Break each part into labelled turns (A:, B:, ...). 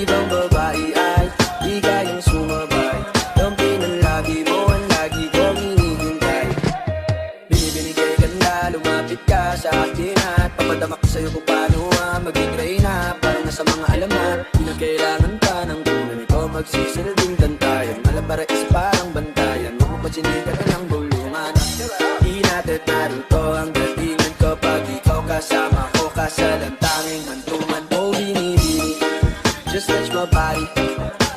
A: Ibang babae ay di kayang sumabay. Ang pinanlagi mo ang lagi kong hinihintay. Binibinigay ganda, lumapit ka sa akin at papadama ko sa'yo kung paano maging reyna. Parang nasa mga alamat, di na kailangan pa ng tunay. Ikaw magsisilbing tantayan, malabara is parang bantayan. Huwag mo pagsinigan ka ng bulungan. Di natin naruto ang datingan kapag ikaw kasama ko. Kasalantanging hantungan ko binibini. Just touch my body,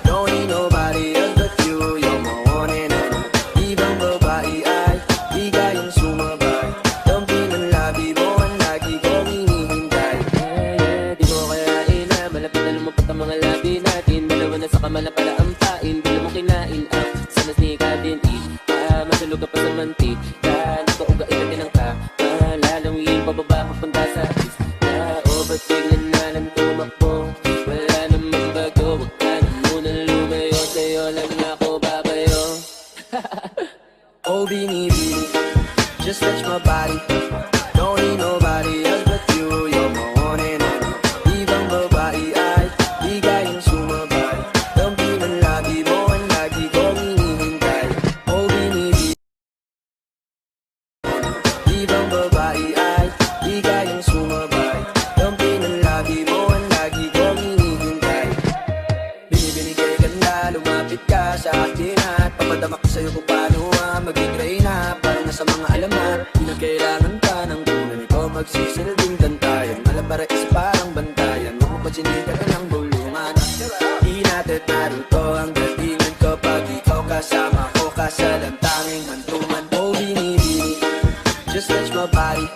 A: don't need nobody else but you. You're my one and only. Ibang babae ay di kayang sumabay. Ang pinanlabi mo ang lagi kong hinihintay.
B: Di mo kayain na malapit na lumapot ang mga labi natin. Dalawa na sa kamala pala ang pain. Di mo kinain ang sanas ni Kadin. Masulog ka pa sa mantika. Nakauga ilatin ang ka. Malalawin pababa papunta sa is. Ba't biglan na lang tumakbo? Wala namang bago. Huwag ka na munang lumayo. Sa'yo lang ako babayo.
A: Oh binibini, just touch my body, don't need nobody else but you. You're my one and only. Ibang babae ay di kayang sumabay. Ang pinanlagi mo ang lagi kong hinihintay. Oh binibini, ibang babae ay di kayang sumabay. Ang pinanlagi mo ang lagi kong hinihintay. Binibinigay ganda, lumapit ka sa akin at papadama ko sa'yo kung paano maging reyna. Parang nasa mga alamat, di na kailangan pa ng tunay. Ikaw magsisilbing tantayan, malabara is parang bantayan. Huwag mo pagsinigan ka ng bulungan. Di natin naruto ang datingan kapag ikaw kasama ko. Kasalantanging hantungan ko binibini. Just touch my body,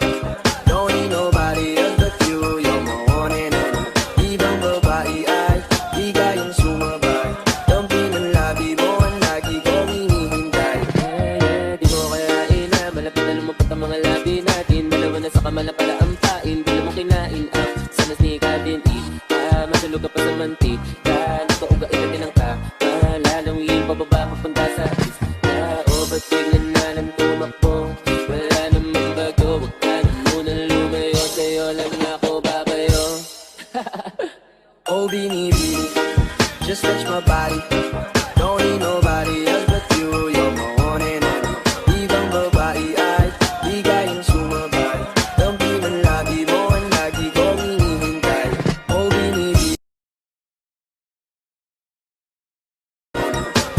A: don't need nobody else but you. You're my one and only. Ibang babae ay di kayang sumabay. Ang pinanlabi mo ang lagi kong hinihintay.
B: Di mo kayain na malapit na lumapot ang mga labi natin. Dalawa na sa kamala pala ang pain. Di mo kinain ang sanas ni Kadin. Masulog ka pa sa mantika. Nakauga ilatin ang ka. Malalawin pababa papunta sa is. Ba't biglan na lang tumakbo? Wala namang bago. Huwag ka na munang lumayo. Sa'yo lang ako babayo.
A: Oh binibini, just touch my body, don't need nobody else but you. You're my one and only. Ibang babae ay di kayang sumabay. Ang pinanlagi mo ang lagi kong hinihintay. Oh binibini,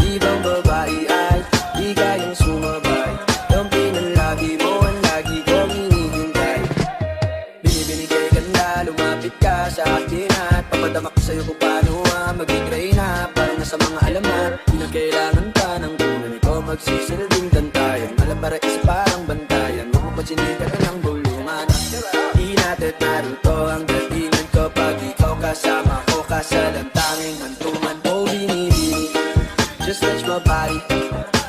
A: ibang babae ay di kayang sumabay. Ang pinanlagi mo ang lagi kong hinihintay. Binibinigay ganda, lumapit ka sa akin at papadama ko sa'yo kung paano maging reyna. Parang nasa mga alamat, di na kailangan pa ng tunay. Ikaw magsisilbing tantayan, malabara is parang bantayan. Huwag mo pagsinigan ka ng bulungan. Di natin naruto ang datingan kapag ikaw kasama ko. Kasalantanging hantungan ko binibini. Just touch my body,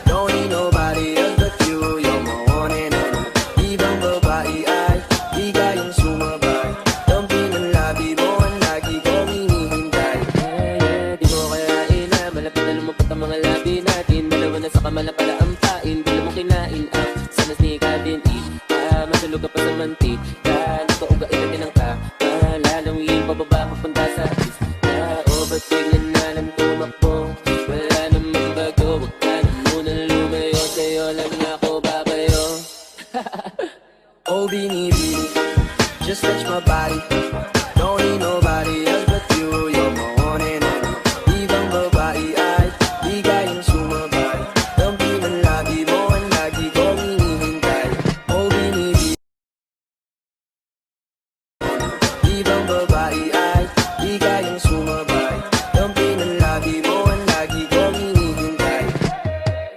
A: don't need nobody else but you. You're my one and only. Ibang babae ay di kayang sumabay. Ang pinanlabi mo ang lagi kong hinihintay.
B: Di mo kayain na malapit na lumapot ang mga labi natin. Dalawa na sa kamala pala ang pain. Di mo kinain ang sanas ni Kadin. Masulog ka pa sa mantika. Nakauga ilatin ang ka. Malalawin pababa papunta sa is. Ba't biglan na lang tumakbo? Wala namang bago. Huwag ka na munang lumayo. Sa'yo lang ako babayo.
A: Oh binibini, just touch my body, don't need nobody else but you. You're my one and only. Ibang babae ay di kayang sumabay. Ang pinanlagi mo ang lagi kong hinihintay. Oh binibini, ibang babae ay di kayang sumabay. Ang pinanlagi mo ang lagi kong hinihintay.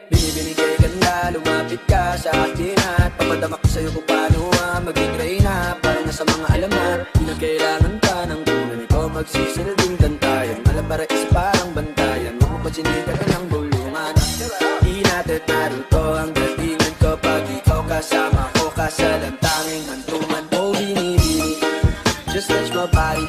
A: Binibinigay ganda, lumapit ka sa akin at papadama ko sa'yo kung paano maging reyna. Parang nasa mga alamat, di na kailangan pa ng tunay. Ikaw magsisilbing tantayan, malabara is parang bantayan. Huwag mo pagsinigan ka ng bulungan. Di natin naruto ang datingan kapag ikaw kasama ko. Kasalantanging hantungan ko binibini. Just touch my body,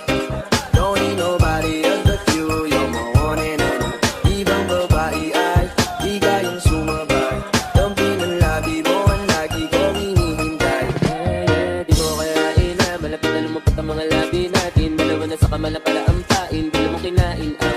A: don't need nobody else but you. You're my one and only. Ibang babae ay di kayang sumabay. Ang pinanlabi mo ang lagi kong hinihintay.
B: Di mo kayain na malapit na lumapot ang mga labi natin. Dalawa na sa kamala pala ang pain. Di mo kinain ang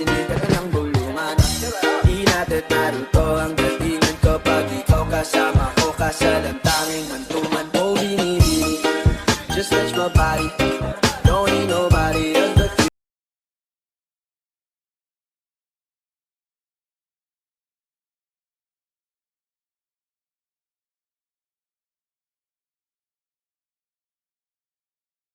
A: hindi ka na ng bulungan. Di natin naruto ang datingan kapag ikaw kasama ko ka sa lantanging handog.